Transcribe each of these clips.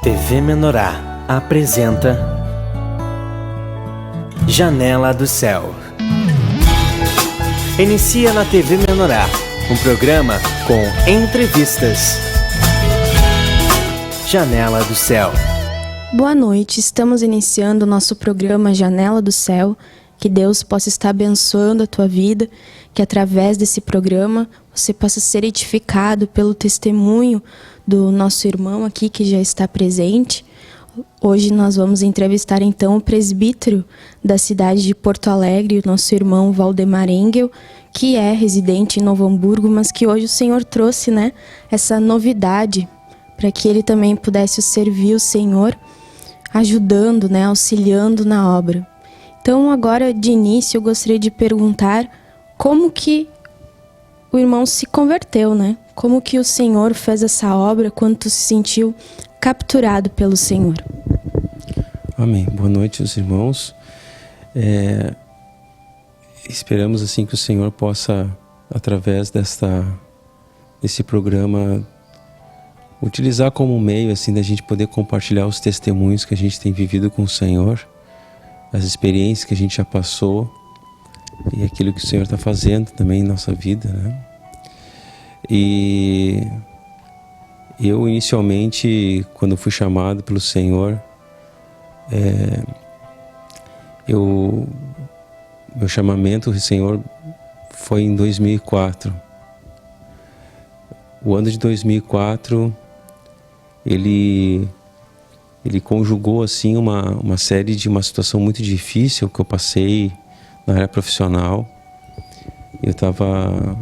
TV Menorá apresenta Janela do Céu. Inicia na TV Menorá um programa com entrevistas. Janela do Céu. Boa noite, estamos iniciando o nosso programa Janela do Céu. Que Deus possa estar abençoando a tua vida, que através desse programa você possa ser edificado pelo testemunho do nosso irmão aqui que já está presente. Hoje nós vamos entrevistar então o presbítero da cidade de Porto Alegre, o nosso irmão Valdemar Engel, que é residente em Novo Hamburgo, mas que hoje o Senhor trouxe, essa novidade para que ele também pudesse servir o Senhor, ajudando, auxiliando na obra. Então, agora, de início, eu gostaria de perguntar como que o irmão se converteu, Como que o Senhor fez essa obra, quando tu se sentiu capturado pelo Senhor? Amém. Boa noite, os irmãos. Esperamos, assim, que o Senhor possa, através desse programa, utilizar como meio, assim, da gente poder compartilhar os testemunhos que a gente tem vivido com o Senhor, as experiências que a gente já passou e aquilo que o Senhor está fazendo também em nossa vida, E eu inicialmente, quando fui chamado pelo Senhor, meu chamamento do Senhor foi em 2004. O ano de 2004, ele conjugou assim uma série de uma situação muito difícil que eu passei na área profissional. Eu estava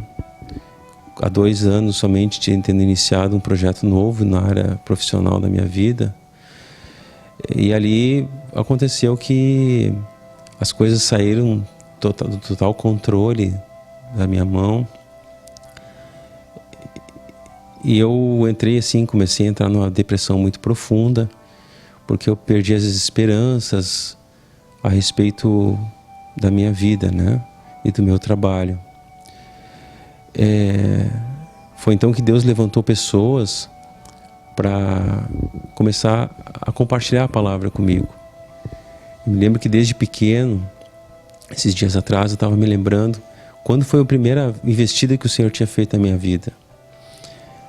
há 2 anos somente tendo iniciado um projeto novo na área profissional da minha vida. E ali aconteceu que as coisas saíram do total controle da minha mão. E eu entrei assim, comecei a entrar numa depressão muito profunda, porque eu perdi as esperanças a respeito da minha vida, e do meu trabalho. Foi então que Deus levantou pessoas para começar a compartilhar a palavra comigo. Eu me lembro que desde pequeno, esses dias atrás, eu estava me lembrando quando foi a primeira investida que o Senhor tinha feito na minha vida.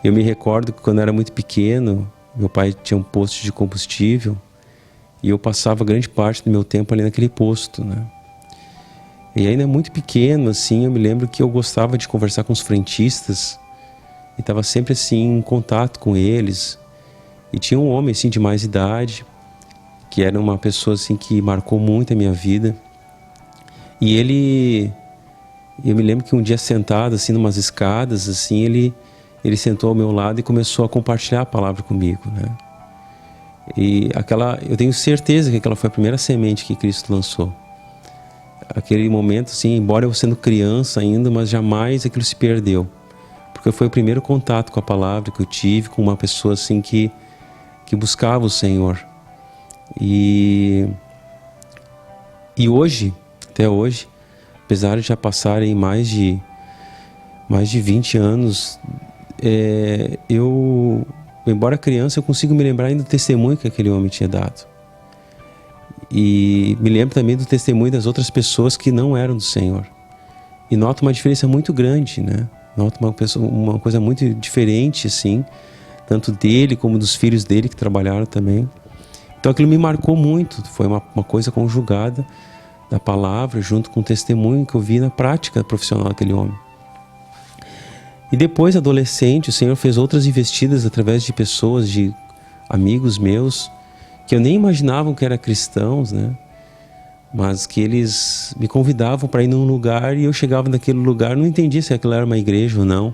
Eu me recordo que quando eu era muito pequeno, meu pai tinha um posto de combustível e eu passava grande parte do meu tempo ali naquele posto, E ainda muito pequeno, assim, eu me lembro que eu gostava de conversar com os frentistas e estava sempre, assim, em contato com eles. E tinha um homem, assim, de mais idade, que era uma pessoa, assim, que marcou muito a minha vida. E eu me lembro que um dia sentado, assim, numas escadas, assim, ele sentou ao meu lado e começou a compartilhar a palavra comigo, E eu tenho certeza que aquela foi a primeira semente que Cristo lançou. Aquele momento, assim, embora eu sendo criança ainda, mas jamais aquilo se perdeu. Porque foi o primeiro contato com a palavra que eu tive com uma pessoa, assim, que buscava o Senhor. E hoje, até hoje, apesar de já passarem mais de 20 anos, embora criança, eu consigo me lembrar ainda do testemunho que aquele homem tinha dado. E me lembro também do testemunho das outras pessoas que não eram do Senhor. E noto uma diferença muito grande, Noto uma coisa muito diferente, assim, tanto dele como dos filhos dele que trabalharam também. Então aquilo me marcou muito, foi uma coisa conjugada da palavra junto com o testemunho que eu vi na prática profissional daquele homem. E depois, adolescente, o Senhor fez outras investidas através de pessoas, de amigos meus, que eu nem imaginava que eram cristãos, Mas que eles me convidavam para ir num lugar e eu chegava naquele lugar, não entendia se aquilo era uma igreja ou não,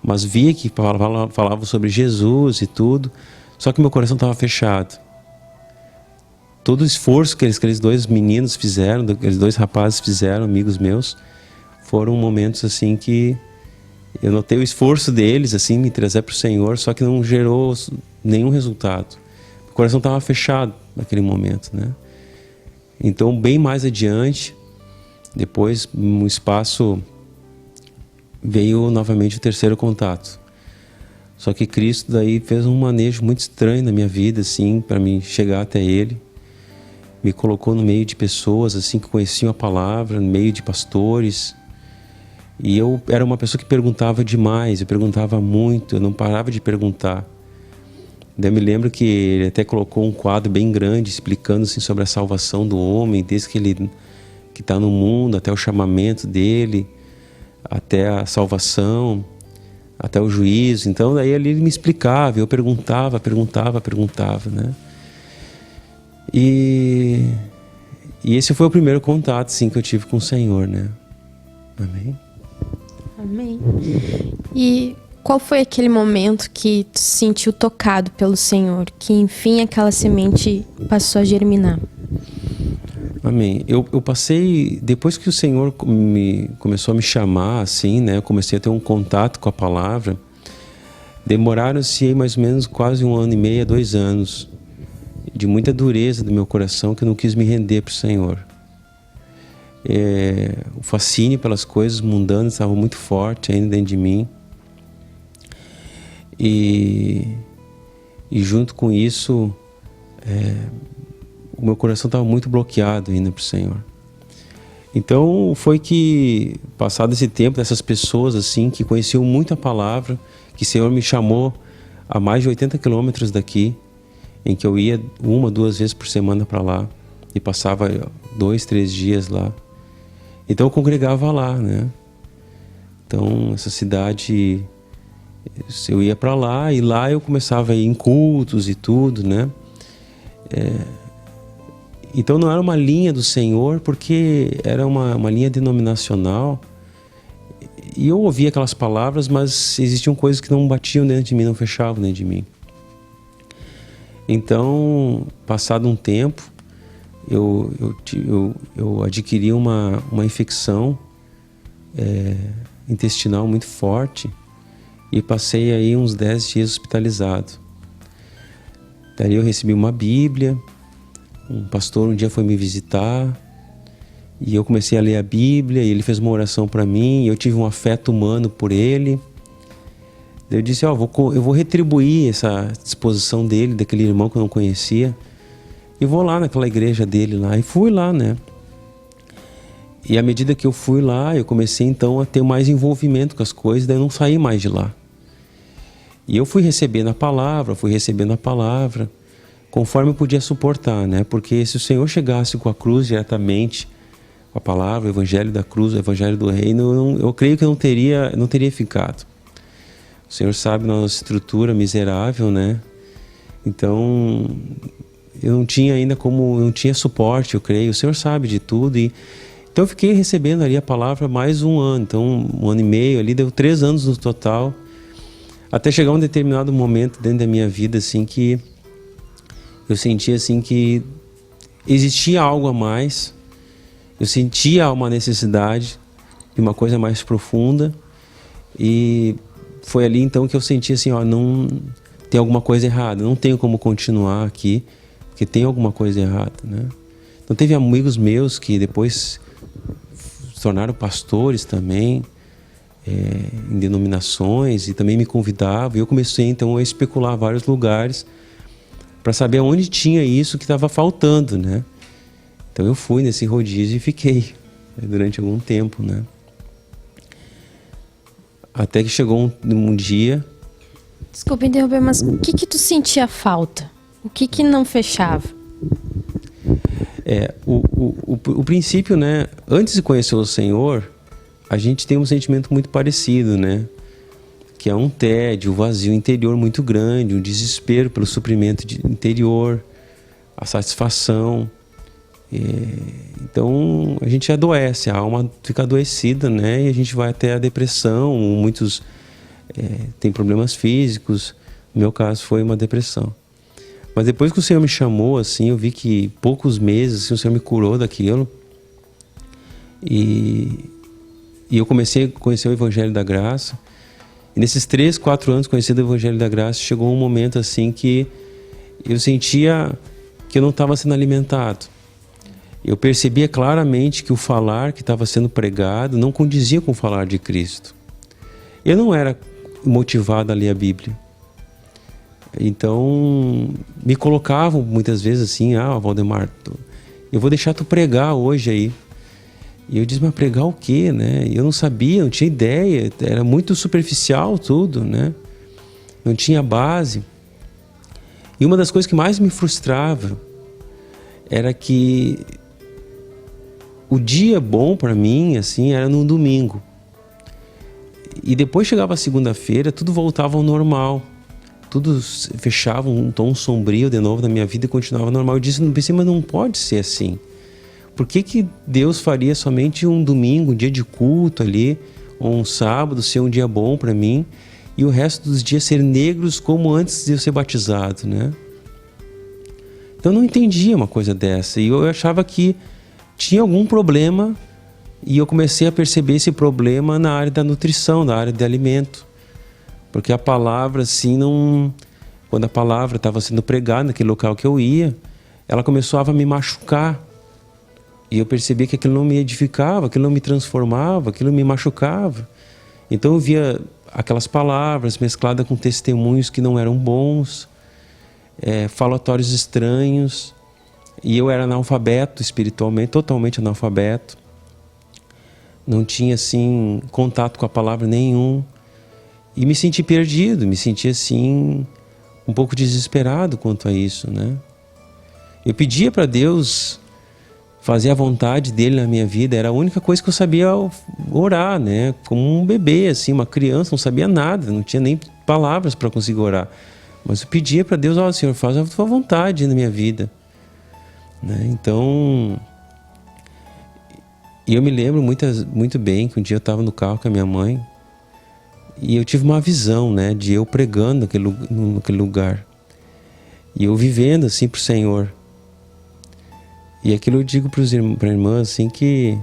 mas via que falavam sobre Jesus e tudo, só que meu coração estava fechado. Todo o esforço que aqueles 2 meninos fizeram, aqueles 2 rapazes fizeram, amigos meus, foram momentos assim que eu notei o esforço deles, assim, me trazer para o Senhor, só que não gerou nenhum resultado. O coração estava fechado naquele momento, Então, bem mais adiante, depois, um espaço, veio novamente o terceiro contato. Só que Cristo daí fez um manejo muito estranho na minha vida, assim, para mim chegar até Ele. Me colocou no meio de pessoas, assim, que conheciam a palavra, no meio de pastores. E eu era uma pessoa que perguntava demais, eu perguntava muito, eu não parava de perguntar. Daí eu me lembro que ele até colocou um quadro bem grande explicando assim, sobre a salvação do homem, desde que ele está no mundo, até o chamamento dele, até a salvação, até o juízo. Então daí ali ele me explicava, eu perguntava, né? E esse foi o primeiro contato assim, que eu tive com o Senhor, né? Amém? Amém. E qual foi aquele momento que tu se sentiu tocado pelo Senhor, que enfim aquela semente passou a germinar? Amém. Eu passei, depois que o Senhor começou a me chamar, assim, né? Eu comecei a ter um contato com a palavra. Demoraram-se aí mais ou menos quase 1 ano e meio, 2 anos, de muita dureza do meu coração, que eu não quis me render para o Senhor. O fascínio pelas coisas mundanas estava muito forte ainda dentro de mim. E junto com isso, o meu coração estava muito bloqueado ainda para o Senhor. Então foi que, passado esse tempo, dessas pessoas assim que conheciam muito a palavra, que o Senhor me chamou a mais de 80 quilômetros daqui, em que eu ia 1, 2 vezes por semana para lá e passava 2, 3 dias lá. Então eu congregava lá, né? Então essa cidade, eu ia para lá e lá eu começava a ir em cultos e tudo, né? Então não era uma linha do Senhor, porque era uma linha denominacional. E eu ouvia aquelas palavras, mas existiam coisas que não batiam dentro de mim, não fechavam dentro de mim. Então, passado um tempo, eu adquiri uma infecção intestinal muito forte e passei aí uns 10 dias hospitalizado. Daí eu recebi uma Bíblia, um pastor um dia foi me visitar e eu comecei a ler a Bíblia e ele fez uma oração para mim e eu tive um afeto humano por ele. Daí eu disse, eu vou retribuir essa disposição dele, daquele irmão que eu não conhecia, e vou lá naquela igreja dele lá. E fui lá, né? E à medida que eu fui lá, eu comecei então a ter mais envolvimento com as coisas, daí eu não saí mais de lá. E eu fui recebendo a palavra, conforme eu podia suportar, né? Porque se o Senhor chegasse com a cruz diretamente, com a palavra, o evangelho da cruz, o evangelho do reino, eu creio que não teria ficado. O Senhor sabe nossa estrutura miserável, né? Então, eu não tinha ainda não tinha suporte, eu creio. O Senhor sabe de tudo. Então, eu fiquei recebendo ali a palavra mais 1 ano. Então, 1 ano e meio ali, deu 3 anos no total. Até chegar um determinado momento dentro da minha vida, assim, que eu sentia, assim, que existia algo a mais. Eu sentia uma necessidade de uma coisa mais profunda. E foi ali então que eu senti assim, não tem alguma coisa errada, não tenho como continuar aqui, porque tem alguma coisa errada, né? Então teve amigos meus que depois se tornaram pastores também, em denominações, e também me convidavam, e eu comecei então a especular vários lugares para saber onde tinha isso que estava faltando, né? Então eu fui nesse rodízio e fiquei durante algum tempo, né? Até que chegou um dia... Desculpa interromper, mas o que tu sentia falta? O que não fechava? O princípio, né? Antes de conhecer o Senhor, a gente tem um sentimento muito parecido, né? Que é um tédio, um vazio interior muito grande, um desespero pelo suprimento interior, a satisfação. Então a gente adoece, a alma fica adoecida, né? E a gente vai até a depressão. Muitos têm problemas físicos. No meu caso foi uma depressão. Mas depois que o Senhor me chamou, assim, eu vi que poucos meses assim, o Senhor me curou daquilo. E eu comecei a conhecer o Evangelho da Graça. E nesses 3, 4 anos conhecendo o Evangelho da Graça, chegou um momento assim que eu sentia que eu não estava sendo alimentado. Eu percebia claramente que o falar que estava sendo pregado não condizia com o falar de Cristo. Eu não era motivado a ler a Bíblia. Então, me colocavam muitas vezes assim: Valdemar, eu vou deixar tu pregar hoje aí. E eu disse: mas pregar o quê, né? Eu não sabia, não tinha ideia, era muito superficial tudo, né? Não tinha base. E uma das coisas que mais me frustrava era que o dia bom para mim, assim, era no domingo. E depois chegava a segunda-feira, tudo voltava ao normal. Tudo fechava um tom sombrio de novo na minha vida e continuava normal. Eu pensei, mas não pode ser assim. Por que Deus faria somente um domingo, um dia de culto ali, ou um sábado ser um dia bom para mim, e o resto dos dias ser negros como antes de eu ser batizado, né? Então eu não entendia uma coisa dessa. E eu achava que tinha algum problema, e eu comecei a perceber esse problema na área da nutrição, na área de alimento. Porque a palavra, assim, não... Quando a palavra estava sendo pregada naquele local que eu ia, ela começava a me machucar. E eu percebi que aquilo não me edificava, aquilo não me transformava, aquilo me machucava. Então eu via aquelas palavras mescladas com testemunhos que não eram bons, falatórios estranhos. E eu era analfabeto espiritualmente, totalmente analfabeto. Não tinha, assim, contato com a palavra nenhum. E me senti perdido, me senti assim, um pouco desesperado quanto a isso, né? Eu pedia para Deus fazer a vontade dele na minha vida, era a única coisa que eu sabia orar, né? Como um bebê, assim, uma criança, não sabia nada, não tinha nem palavras para conseguir orar. Mas eu pedia para Deus: Senhor, faz a tua vontade na minha vida, né? Então, eu me lembro muito bem que um dia eu estava no carro com a minha mãe, e eu tive uma visão, né, de eu pregando naquele lugar. E eu vivendo assim pro Senhor. E aquilo eu digo para a irmã, assim, que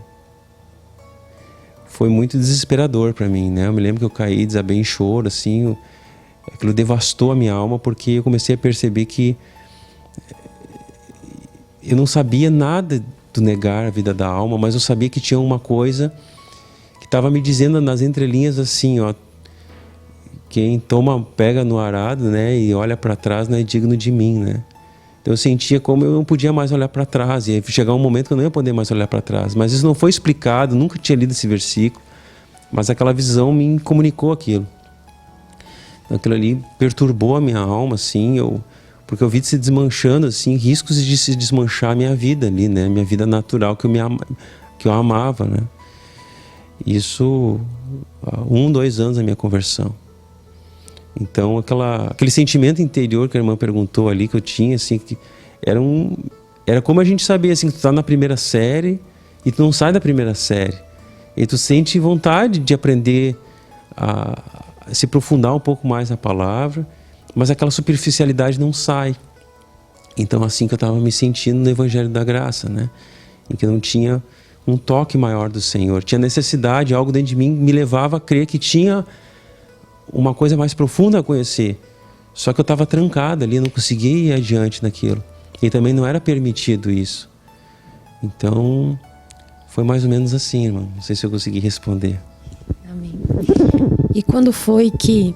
foi muito desesperador para mim, né? Eu me lembro que eu caí, desabei em choro, assim. Aquilo devastou a minha alma, porque eu comecei a perceber que eu não sabia nada do negar a vida da alma, mas eu sabia que tinha uma coisa que estava me dizendo nas entrelinhas assim, quem pega no arado, né, e olha para trás não é digno de mim, né? Então eu sentia como eu não podia mais olhar para trás, e aí chegar um momento que eu não ia poder mais olhar para trás. Mas isso não foi explicado, nunca tinha lido esse versículo, mas aquela visão me comunicou aquilo. Então, aquilo ali perturbou a minha alma, assim, porque eu vi se desmanchando, assim, riscos de se desmanchar a minha vida ali, né? Minha vida natural que eu amava, né? Isso há 2 anos da minha conversão. Então aquele sentimento interior que a irmã perguntou ali, que eu tinha, assim, que era como a gente sabia, assim, que tu tá na primeira série e tu não sai da primeira série. E tu sente vontade de aprender a se aprofundar um pouco mais na palavra, mas aquela superficialidade não sai. Então, assim que eu estava me sentindo no Evangelho da Graça, né? Em que eu não tinha um toque maior do Senhor. Tinha necessidade, algo dentro de mim me levava a crer que tinha uma coisa mais profunda a conhecer. Só que eu estava trancado ali, não conseguia ir adiante naquilo. E também não era permitido isso. Então, foi mais ou menos assim, irmão. Não sei se eu consegui responder. Amém. E quando foi que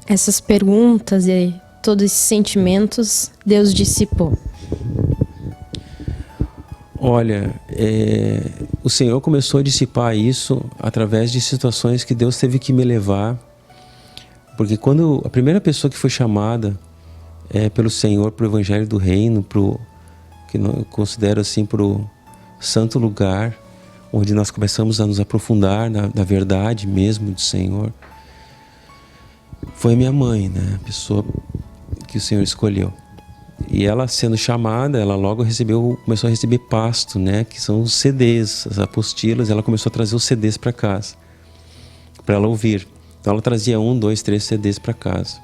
essas perguntas e todos esses sentimentos Deus dissipou? Olha, o Senhor começou a dissipar isso através de situações que Deus teve que me levar. Porque quando a primeira pessoa que foi chamada pelo Senhor para o Evangelho do Reino, que eu considero assim, para o santo lugar, onde nós começamos a nos aprofundar na verdade mesmo do Senhor, foi a minha mãe, né? A pessoa que o Senhor escolheu. E ela, sendo chamada, ela logo começou a receber pasto, né? Que são os CDs, as apostilas. Ela começou a trazer os CDs para casa, para ela ouvir. Então ela trazia 1, 2, 3 CDs para casa.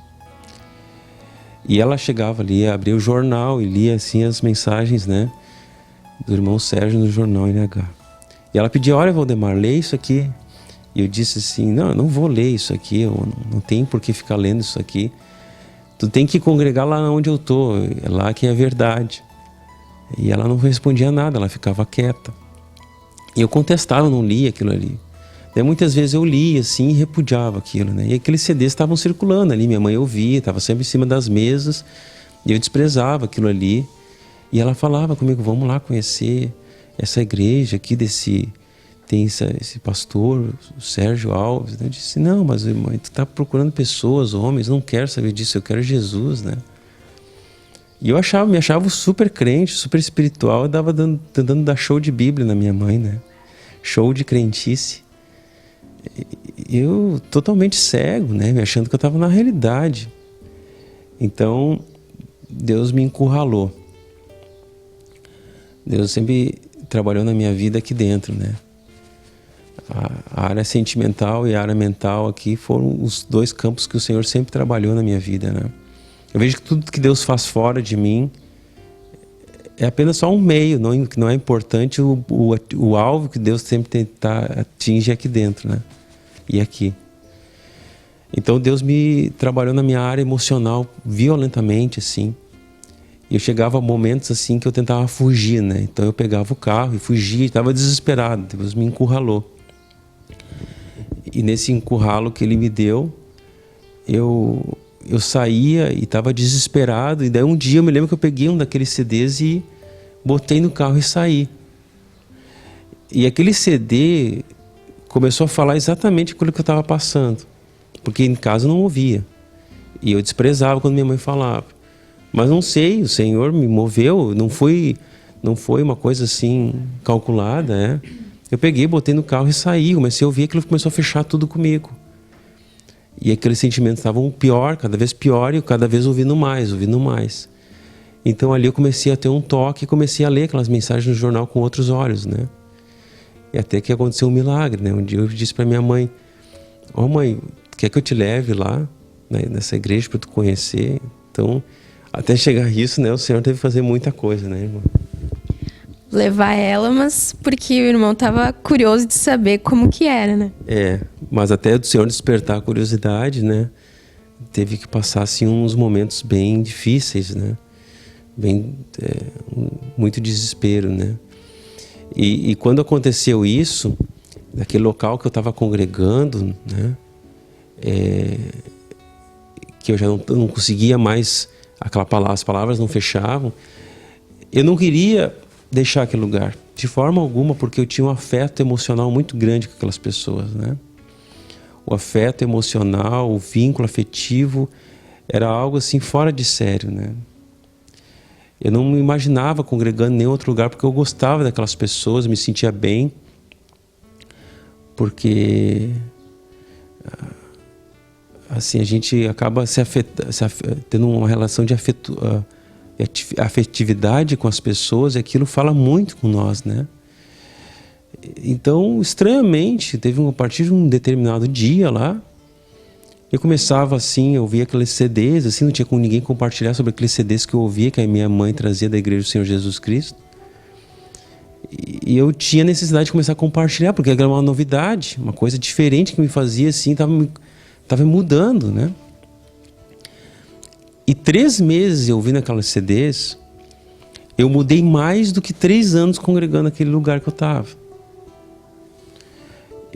E ela chegava ali, abria o jornal e lia assim as mensagens, né, do irmão Sérgio no jornal NH. E ela pedia: olha, Valdemar, lê isso aqui. E eu disse assim: não, eu não vou ler isso aqui, eu não tenho por que ficar lendo isso aqui. Tu tem que congregar lá onde eu estou, é lá que é a verdade. E ela não respondia nada, ela ficava quieta. E eu contestava, eu não lia aquilo ali. Daí muitas vezes eu lia assim e repudiava aquilo, né? E aqueles CDs estavam circulando ali, minha mãe ouvia, estava sempre em cima das mesas, e eu desprezava aquilo ali. E ela falava comigo, vamos lá conhecer essa igreja aqui tem esse pastor, o Sérgio Alves. Eu disse, não, mas mãe, tu está procurando pessoas, homens, não quero saber disso, eu quero Jesus, né? E eu me achava super crente, super espiritual, eu tentando dar show de Bíblia na minha mãe, né? Show de crentice. Eu totalmente cego, né? Me achando que eu estava na realidade. Então, Deus me encurralou. Deus sempre trabalhou na minha vida aqui dentro, né? A área sentimental e a área mental aqui foram os dois campos que o Senhor sempre trabalhou na minha vida, né? Eu vejo que tudo que Deus faz fora de mim é apenas só um meio, que não é importante o alvo que Deus sempre tenta atingir aqui dentro, né? E aqui. Então Deus me trabalhou na minha área emocional violentamente, assim. E eu chegava a momentos assim que eu tentava fugir, né? Então eu pegava o carro e fugia, estava desesperado. Deus me encurralou. E nesse encurralo que Ele me deu, eu saía e estava desesperado. E daí um dia eu me lembro que eu peguei um daqueles CDs e botei no carro e saí. E aquele CD começou a falar exatamente aquilo que eu estava passando. Porque em casa eu não ouvia. E eu desprezava quando minha mãe falava. Mas não sei, o Senhor me moveu, não foi uma coisa assim calculada, né? Eu peguei, botei no carro e saí, comecei a ouvir, aquilo começou a fechar tudo comigo. E aqueles sentimentos estavam cada vez pior, e eu cada vez ouvindo mais. Então ali eu comecei a ter um toque e comecei a ler aquelas mensagens no jornal com outros olhos, né? E até que aconteceu um milagre, né? Um dia eu disse para minha mãe, mãe, quer que eu te leve lá, né, nessa igreja para tu conhecer? Então, até chegar a isso, né, o Senhor teve que fazer muita coisa, né, irmão? Levar ela, mas porque o irmão estava curioso de saber como que era, né? Mas até do Senhor despertar a curiosidade, né, teve que passar assim uns momentos bem difíceis, né, muito desespero, né. E quando aconteceu isso, naquele local que eu estava congregando, né, que eu já não conseguia mais as palavras não fechavam, eu não queria deixar aquele lugar de forma alguma, porque eu tinha um afeto emocional muito grande com aquelas pessoas, né? O afeto emocional, o vínculo afetivo era algo assim fora de sério, né? Eu não me imaginava congregando em nenhum outro lugar, porque eu gostava daquelas pessoas, me sentia bem, porque assim a gente acaba tendo uma relação de afetividade com as pessoas, e aquilo fala muito com nós, né? Então, estranhamente, a partir de um determinado dia lá, eu começava assim, eu ouvia aqueles CDs, assim, não tinha com ninguém compartilhar sobre aqueles CDs que eu ouvia, que a minha mãe trazia da Igreja do Senhor Jesus Cristo. E eu tinha necessidade de começar a compartilhar, porque era uma novidade, uma coisa diferente que me fazia assim, estava mudando, né? E 3 meses eu ouvindo aquelas CDs, eu mudei mais do que 3 anos congregando naquele lugar que eu estava.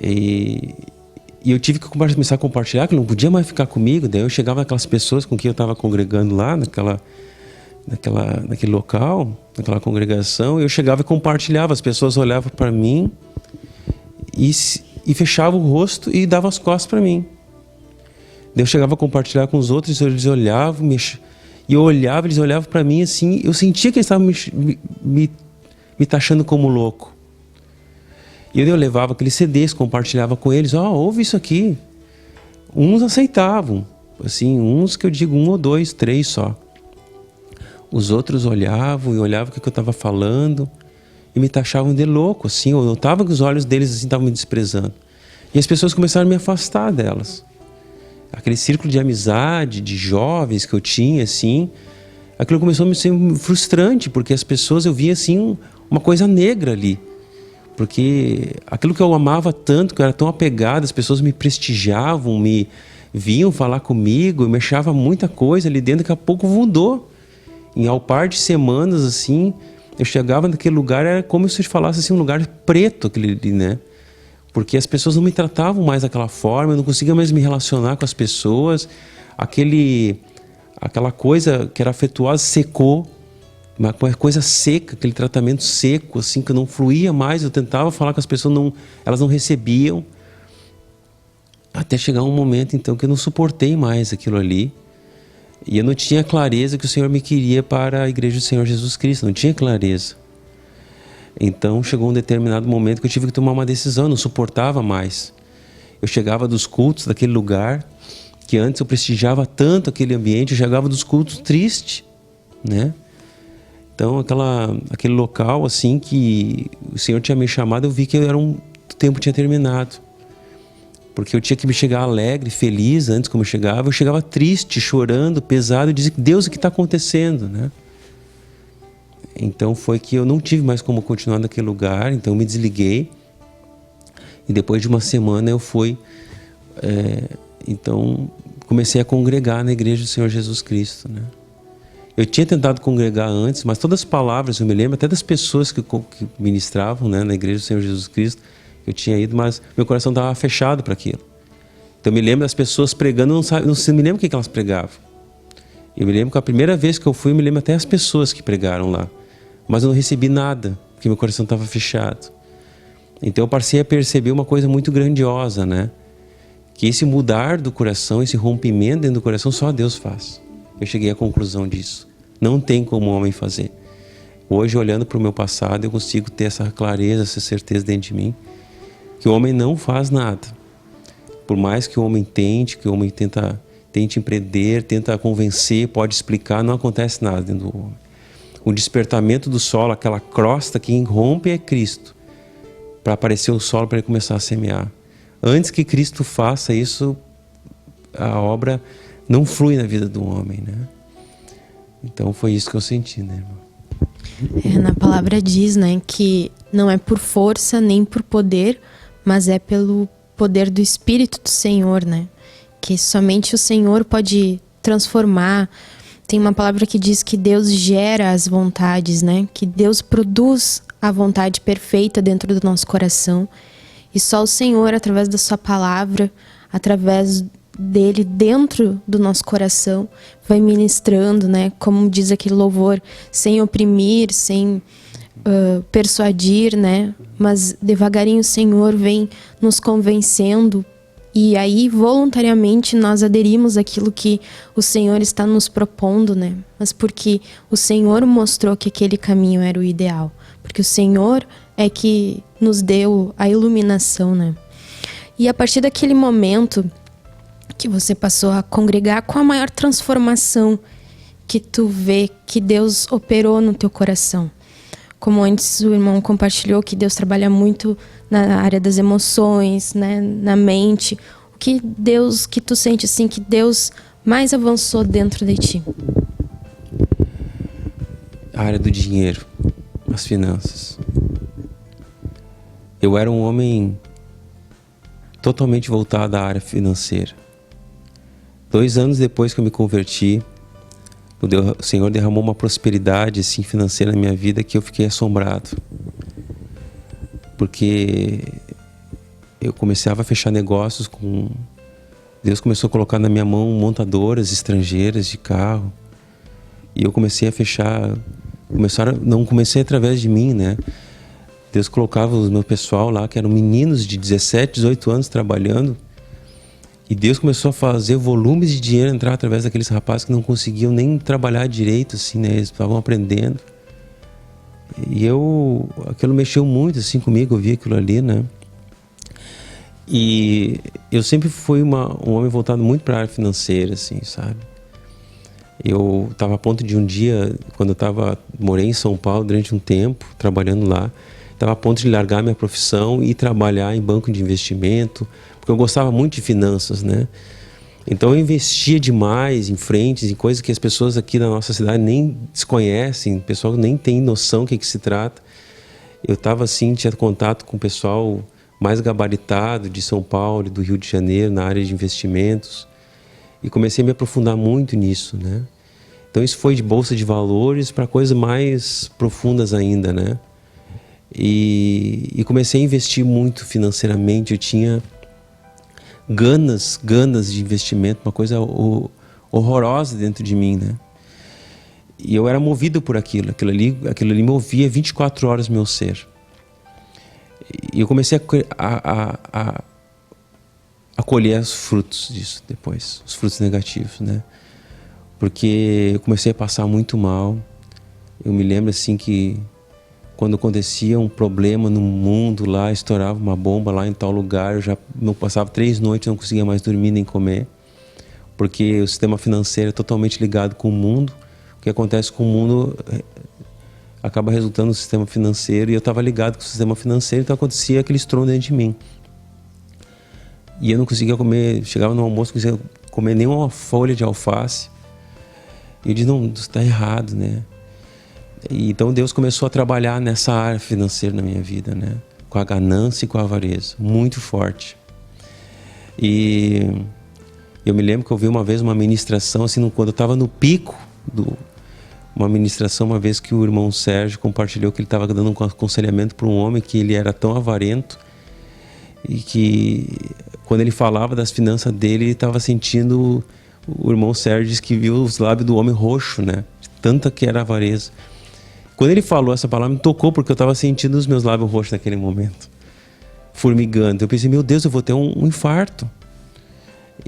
E eu tive que começar a compartilhar, que não podia mais ficar comigo. Daí eu chegava naquelas pessoas com quem eu estava congregando lá, naquele local, naquela congregação, eu chegava e compartilhava. As pessoas olhavam para mim e fechavam o rosto e davam as costas para mim. Daí eu chegava a compartilhar com os outros, eles olhavam, e eu olhava, eles olhavam para mim assim, eu sentia que eles estavam me taxando como louco. E eu levava aqueles CDs, compartilhava com eles, ouve isso aqui. Uns aceitavam, assim, uns que eu digo 1 ou 2, 3 só. Os outros olhavam o que eu estava falando e me taxavam de louco, assim, eu notava que os olhos deles assim, estavam me desprezando. E as pessoas começaram a me afastar delas. Aquele círculo de amizade, de jovens que eu tinha, assim, aquilo começou a me ser frustrante, porque as pessoas, eu via, assim, uma coisa negra ali. Porque aquilo que eu amava tanto, que eu era tão apegado, as pessoas me prestigiavam, me vinham falar comigo, eu me achava muita coisa ali dentro, daqui a pouco mudou. Ao par de semanas, assim, eu chegava naquele lugar, era como se eu falasse assim, um lugar preto, aquele ali, né? porque as pessoas não me tratavam mais daquela forma, eu não conseguia mais me relacionar com as pessoas, aquela coisa que era afetuosa secou, uma coisa seca, aquele tratamento seco, assim, que não fluía mais. Eu tentava falar com as pessoas, elas não recebiam, até chegar um momento então que eu não suportei mais aquilo ali, e eu não tinha clareza que o Senhor me queria para a Igreja do Senhor Jesus Cristo, não tinha clareza. Então chegou um determinado momento que eu tive que tomar uma decisão, eu não suportava mais. Eu chegava dos cultos daquele lugar, que antes eu prestigiava tanto aquele ambiente, eu chegava dos cultos triste, né? Então aquele local assim que o Senhor tinha me chamado, eu vi que o tempo tinha terminado. Porque eu tinha que me chegar alegre, feliz antes como eu chegava triste, chorando, pesado, e dizia, Deus, o que está acontecendo, né? Então foi que eu não tive mais como continuar naquele lugar, então eu me desliguei. E depois de uma semana eu fui, então comecei a congregar na Igreja do Senhor Jesus Cristo, né? Eu tinha tentado congregar antes, mas todas as palavras, eu me lembro até das pessoas que ministravam, né, na Igreja do Senhor Jesus Cristo, eu tinha ido, mas meu coração estava fechado para aquilo. Então eu me lembro das pessoas pregando, não me lembro o que elas pregavam. Eu me lembro que a primeira vez que eu fui, eu me lembro até as pessoas que pregaram lá. Mas eu não recebi nada, porque meu coração estava fechado. Então eu passei a perceber uma coisa muito grandiosa, né? Que esse mudar do coração, esse rompimento dentro do coração, só Deus faz. Eu cheguei à conclusão disso. Não tem como o homem fazer. Hoje, olhando para o meu passado, eu consigo ter essa clareza, essa certeza dentro de mim, que o homem não faz nada. Por mais que o homem tente, que o homem tente empreender, tenta convencer, pode explicar, não acontece nada dentro do homem. O despertamento do solo, aquela crosta que irrompe é Cristo, para aparecer o solo para ele começar a semear. Antes que Cristo faça isso, a obra não flui na vida do homem, né? Então foi isso que eu senti, né, irmão? Na palavra diz, né, que não é por força nem por poder, mas é pelo poder do Espírito do Senhor, né? Que somente o Senhor pode transformar. Tem uma palavra que diz que Deus gera as vontades, né? Que Deus produz a vontade perfeita dentro do nosso coração. E só o Senhor, através da sua palavra, através dele dentro do nosso coração, vai ministrando, né? Como diz aquele louvor, sem oprimir, sem persuadir, né? Mas devagarinho o Senhor vem nos convencendo, e aí voluntariamente nós aderimos àquilo que o Senhor está nos propondo, né? Mas porque o Senhor mostrou que aquele caminho era o ideal, porque o Senhor é que nos deu a iluminação, né? E a partir daquele momento que você passou a congregar, com a maior transformação que tu vê que Deus operou no teu coração? Como antes o irmão compartilhou, que Deus trabalha muito na área das emoções, né, na mente. O que tu sente assim, que Deus mais avançou dentro de ti? A área do dinheiro, as finanças. Eu era um homem totalmente voltado à área financeira. 2 anos depois que eu me converti, o Senhor derramou uma prosperidade assim, financeira na minha vida, que eu fiquei assombrado. Porque eu começava a fechar negócios com... Deus começou a colocar na minha mão montadoras estrangeiras de carro. E eu comecei a fechar... Não comecei através de mim, né? Deus colocava o meu pessoal lá, que eram meninos de 17, 18 anos trabalhando. E Deus começou a fazer volumes de dinheiro entrar através daqueles rapazes que não conseguiam nem trabalhar direito, assim, né? Eles estavam aprendendo. E aquilo mexeu muito, assim, comigo, eu vi aquilo ali, né? E eu sempre fui um homem voltado muito para a área financeira, assim, sabe? Eu estava a ponto de um dia, quando morei em São Paulo durante um tempo, trabalhando lá, estava a ponto de largar minha profissão e trabalhar em banco de investimento, porque eu gostava muito de finanças, né? Então eu investia demais em frentes, em coisas que as pessoas aqui na nossa cidade nem desconhecem, o pessoal nem tem noção do que se trata. Eu estava assim, tinha contato com o pessoal mais gabaritado de São Paulo, do Rio de Janeiro, na área de investimentos, e comecei a me aprofundar muito nisso, né? Então isso foi de bolsa de valores para coisas mais profundas ainda, né? E comecei a investir muito financeiramente. Eu tinha ganas de investimento, uma coisa horrorosa dentro de mim, né? E eu era movido por aquilo ali movia 24 horas meu ser. E eu comecei a colher os frutos disso depois, os frutos negativos, né? Porque eu comecei a passar muito mal. Eu me lembro assim que quando acontecia um problema no mundo lá, estourava uma bomba lá em tal lugar, eu já não passava 3 noites, não conseguia mais dormir nem comer, porque o sistema financeiro é totalmente ligado com o mundo. O que acontece com o mundo acaba resultando no sistema financeiro, e eu estava ligado com o sistema financeiro, então acontecia aquele estrondo dentro de mim. E eu não conseguia comer, chegava no almoço, não conseguia comer nenhuma folha de alface. E eu disse, não, isso está errado, né? E então Deus começou a trabalhar nessa área financeira na minha vida, né? Com a ganância e com a avareza, muito forte. E eu me lembro que eu vi uma vez uma ministração, assim, quando eu estava no pico uma ministração, uma vez que o irmão Sérgio compartilhou que ele estava dando um aconselhamento para um homem que ele era tão avarento e que quando ele falava das finanças dele, ele estava sentindo, o irmão Sérgio disse que viu os lábios do homem roxo, né? Tanta que era avareza. Quando ele falou essa palavra, me tocou, porque eu estava sentindo os meus lábios roxos naquele momento, formigando. Eu pensei, meu Deus, eu vou ter um infarto.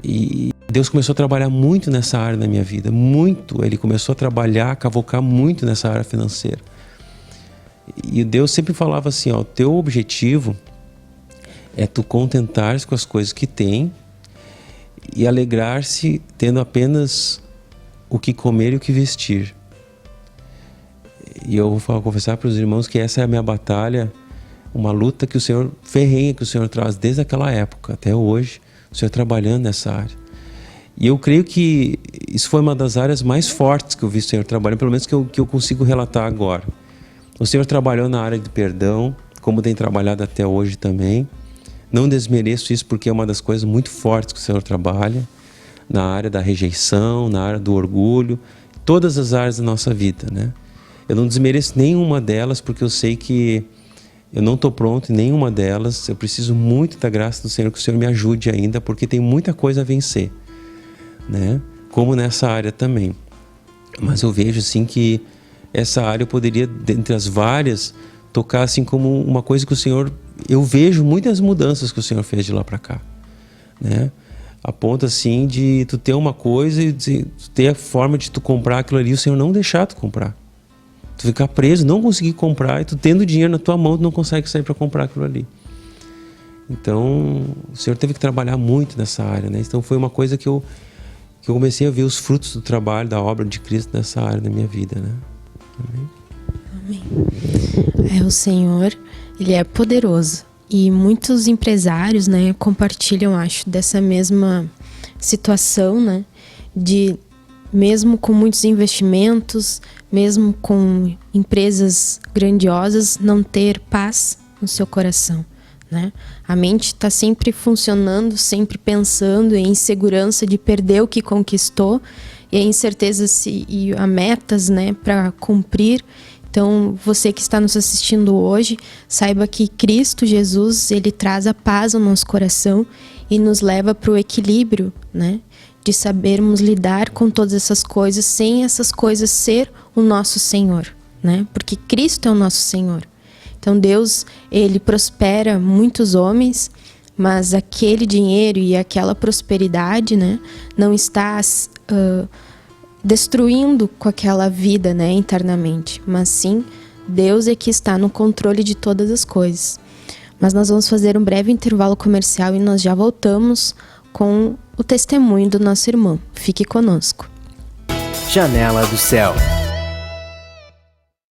E Deus começou a trabalhar muito nessa área na minha vida, muito. Ele começou a trabalhar, a cavocar muito nessa área financeira. E Deus sempre falava assim, ó, o teu objetivo é tu contentar-se com as coisas que tem e alegrar-se tendo apenas o que comer e o que vestir. E eu vou confessar para os irmãos que essa é a minha batalha, uma luta que o Senhor, ferrenha que o Senhor traz desde aquela época até hoje, o Senhor trabalhando nessa área. E eu creio que isso foi uma das áreas mais fortes que eu vi o Senhor trabalhando, pelo menos que eu consigo relatar agora. O Senhor trabalhou na área de perdão, como tem trabalhado até hoje também. Não desmereço isso, porque é uma das coisas muito fortes que o Senhor trabalha, na área da rejeição, na área do orgulho, todas as áreas da nossa vida, né? Eu não desmereço nenhuma delas, porque eu sei que eu não estou pronto em nenhuma delas. Eu preciso muito da graça do Senhor, que o Senhor me ajude ainda, porque tem muita coisa a vencer, né? Como nessa área também. Mas eu vejo assim que essa área eu poderia, dentre as várias, tocar assim como uma coisa que o Senhor... Eu vejo muitas mudanças que o Senhor fez de lá para cá, né? A ponto assim de tu ter uma coisa e tu ter a forma de tu comprar aquilo ali, o Senhor não deixar tu comprar. Tu ficar preso, não conseguir comprar, e tu tendo dinheiro na tua mão, tu não consegue sair para comprar aquilo ali. Então, o Senhor teve que trabalhar muito nessa área, né? Então foi uma coisa que eu comecei a ver os frutos do trabalho, da obra de Cristo nessa área da minha vida, né? Amém? Amém. O Senhor, Ele é poderoso. E muitos empresários, né, compartilham, acho, dessa mesma situação, né? De, mesmo com muitos investimentos, mesmo com empresas grandiosas, não ter paz no seu coração, né? A mente está sempre funcionando, sempre pensando em insegurança de perder o que conquistou e a incerteza e a metas, né, para cumprir. Então, você que está nos assistindo hoje, saiba que Cristo Jesus, Ele traz a paz ao nosso coração e nos leva para o equilíbrio, né? De sabermos lidar com todas essas coisas, sem essas coisas ser o nosso Senhor, né? Porque Cristo é o nosso Senhor. Então Deus, Ele prospera muitos homens, mas aquele dinheiro e aquela prosperidade, né, não está destruindo com aquela vida, né, internamente. Mas sim, Deus é que está no controle de todas as coisas. Mas nós vamos fazer um breve intervalo comercial e nós já voltamos com o testemunho do nosso irmão. Fique conosco. Janela do Céu.